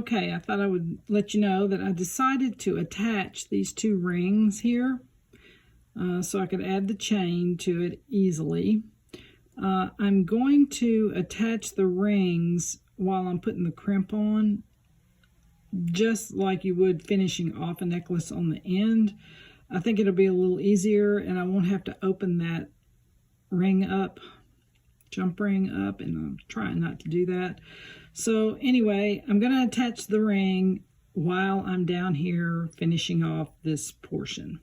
Okay, I thought I would let you know that I decided to attach these two rings here so I could add the chain to it easily. I'm going to attach the rings while I'm putting the crimp on, just like you would finishing off a necklace on the end. I think it'll be a little easier and I won't have to open that ring up, jump ring up, and I'm trying not to do that. So anyway, I'm going to attach the ring while I'm down here finishing off this portion.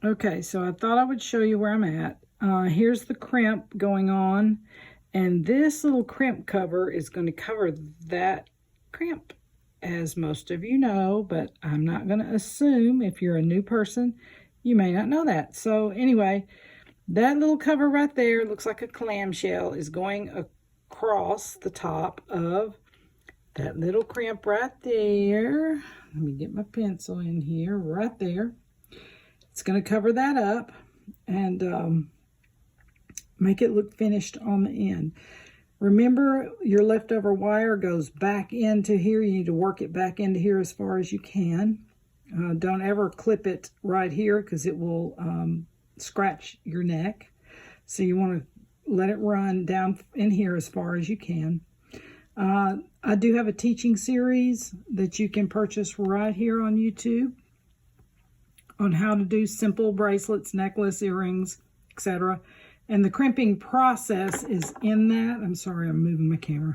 Okay, so I thought I would show you where I'm at. Here's the crimp going on, and this little crimp cover is going to cover that crimp, as most of you know, but I'm not going to assume. If you're a new person, you may not know that. So anyway, that little cover right there, looks like a clamshell, is going across the top of that little crimp right there. Let me get my pencil in here, right there. It's going to cover that up and make it look finished on the end. Remember, your leftover wire goes back into here. You need to work it back into here as far as you can. Don't ever clip it right here because it will scratch your neck. So you want to let it run down in here as far as you can. I do have a teaching series that you can purchase right here on YouTube on how to do simple bracelets, necklace, earrings, etc. And the crimping process is in that. I'm sorry, I'm moving my camera.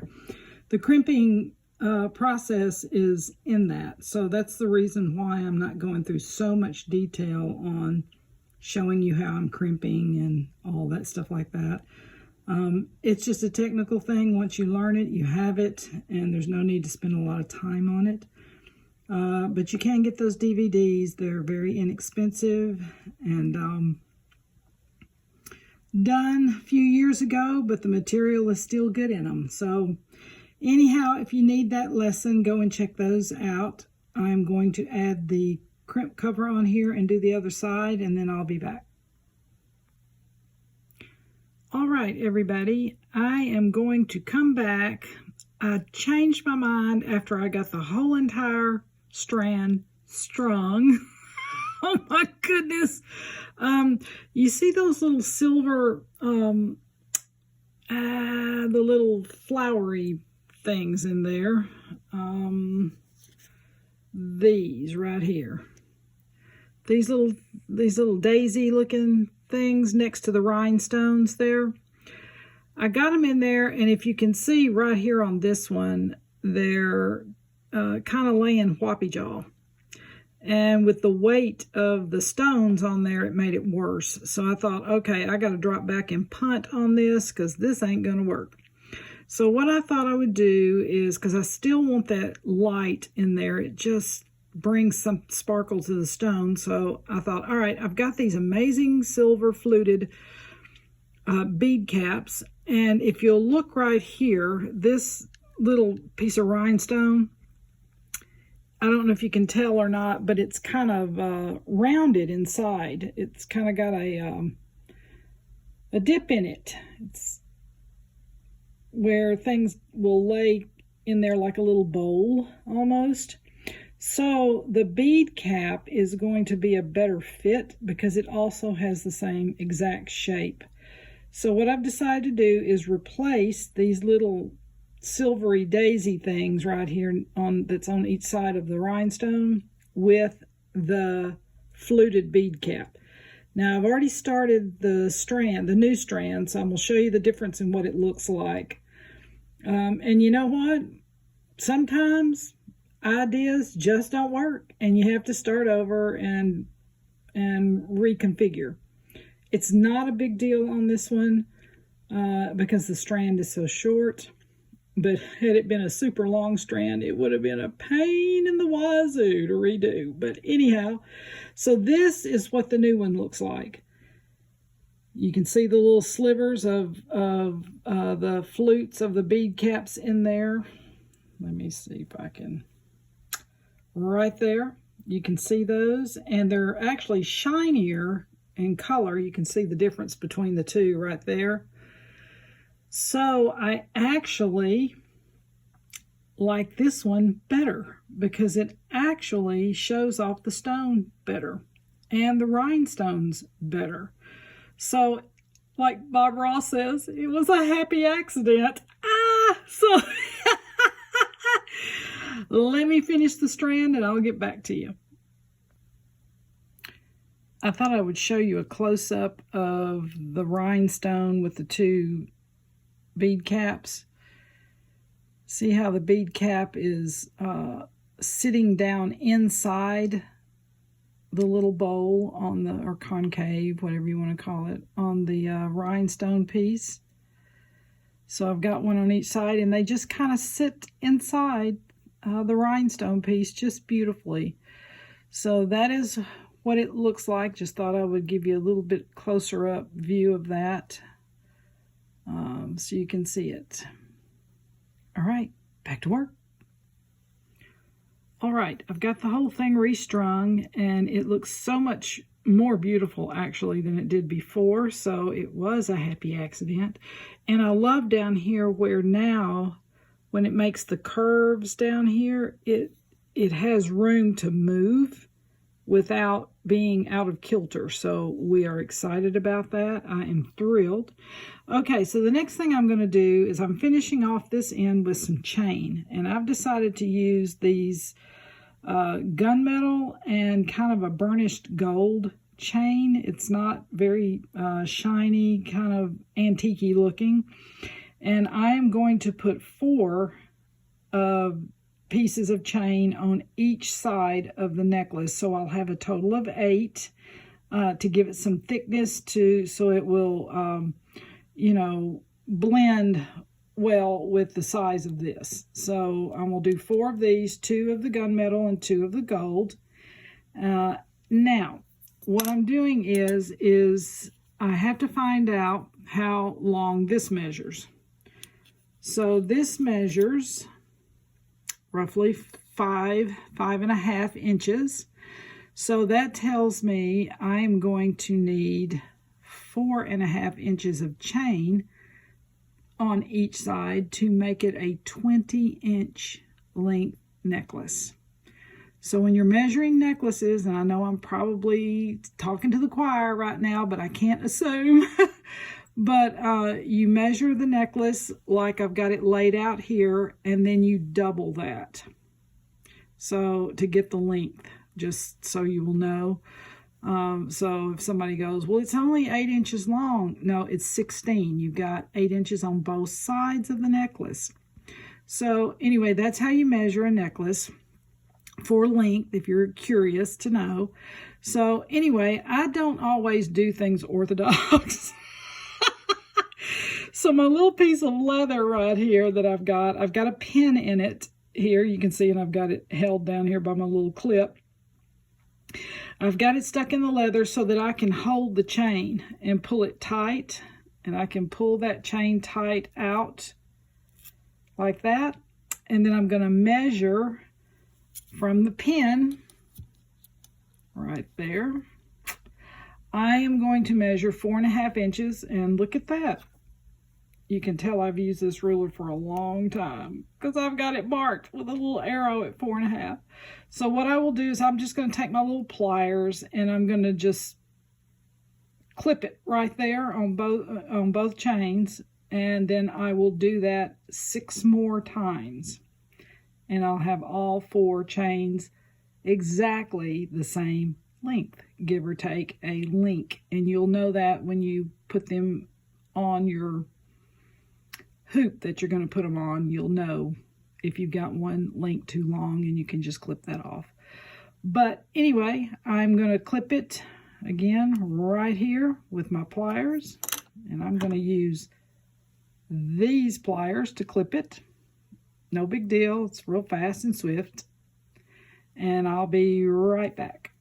The crimping process is in that. So that's the reason why I'm not going through so much detail on showing you how I'm crimping and all that stuff like that. It's just a technical thing. Once you learn it, you have it, and there's no need to spend a lot of time on it. But you can get those DVDs. They're very inexpensive and done a few years ago, but the material is still good in them. So anyhow, if you need that lesson, go and check those out. I'm going to add the crimp cover on here and do the other side, and then I'll be back. All right, everybody, I am going to come back. I changed my mind after I got the whole entire strand strung. Oh my goodness. You see those little silver, the little flowery things in there? These right here. These little daisy looking things next to the rhinestones there. I got them in there, and if you can see right here on this one, they're kind of laying whoppy jaw. And with the weight of the stones on there, it made it worse. So I thought, okay, I got to drop back and punt on this because this ain't going to work. So what I thought I would do is, because I still want that light in there, it just brings some sparkle to the stone. So I thought, all right, I've got these amazing silver fluted bead caps. And if you'll look right here, this little piece of rhinestone, I don't know if you can tell or not, but it's kind of rounded inside. It's kind of got a dip in it. It's where things will lay in there like a little bowl almost. So the bead cap is going to be a better fit because it also has the same exact shape. So what I've decided to do is replace these little silvery daisy things right here that's on each side of the rhinestone with the fluted bead cap. Now I've already started the strand, the new strand, so I'm going to show you the difference in what it looks like. And you know what? Sometimes ideas just don't work and you have to start over and reconfigure. It's not a big deal on this one because the strand is so short. But had it been a super long strand, it would have been a pain in the wazoo to redo. But anyhow, so this is what the new one looks like. You can see the little slivers of the flutes of the bead caps in there. Let me see if I can. Right there, you can see those. And they're actually shinier in color. You can see the difference between the two right there. So I actually like this one better because it actually shows off the stone better and the rhinestones better. So, like Bob Ross says, it was a happy accident. So let me finish the strand and I'll get back to you. I thought I would show you a close-up of the rhinestone with the two bead caps. See how the bead cap is sitting down inside the little bowl on the, or concave, whatever you want to call it, on the rhinestone piece. So I've got one on each side, and they just kind of sit inside the rhinestone piece just beautifully. So that is what it looks like. Just thought I would give you a little bit closer up view of that so you can see it. All right, back to work. All right, I've got the whole thing restrung, and it looks so much more beautiful actually than it did before, so it was a happy accident. And I love down here where now when it makes the curves down here, it has room to move without being out of kilter. So we are excited about that. I am thrilled. Okay, so the next thing I'm going to do is I'm finishing off this end with some chain, and I've decided to use these gunmetal and kind of a burnished gold chain. It's not very shiny, kind of antique-y looking. And I am going to put 4 pieces of chain on each side of the necklace. So I'll have a total of 8 to give it some thickness so it will, you know, blend well with the size of this. So I'm going to do 4 of these, 2 of the gunmetal and 2 of the gold. Now, what I'm doing is I have to find out how long this measures. So this measures roughly 5.5 inches. So that tells me I am going to need 4.5 inches of chain on each side to make it a 20-inch length necklace. So when you're measuring necklaces, and I know I'm probably talking to the choir right now, but I can't assume, but you measure the necklace like I've got it laid out here, and then you double that. So to get the length, just so you will know. So if somebody goes, well, it's only 8 inches long. No, it's 16. You've got 8 inches on both sides of the necklace. So anyway, that's how you measure a necklace for length, if you're curious to know. So anyway, I don't always do things orthodox. So my little piece of leather right here that I've got a pin in it here. You can see, and I've got it held down here by my little clip. I've got it stuck in the leather so that I can hold the chain and pull it tight, and I can pull that chain tight out like that. And then I'm going to measure from the pin right there. I am going to measure 4.5 inches, and look at that. You can tell I've used this ruler for a long time because I've got it marked with a little arrow at 4.5. So what I will do is I'm just going to take my little pliers and I'm going to just clip it right there on both chains, and then I will do that 6 more times, and I'll have all 4 chains exactly the same length, give or take a link. And you'll know that when you put them on your hoop that you're going to put them on, you'll know if you've got one link too long, and you can just clip that off. But anyway, I'm going to clip it again right here with my pliers, and I'm going to use these pliers to clip it. No big deal, it's real fast and swift. And I'll be right back.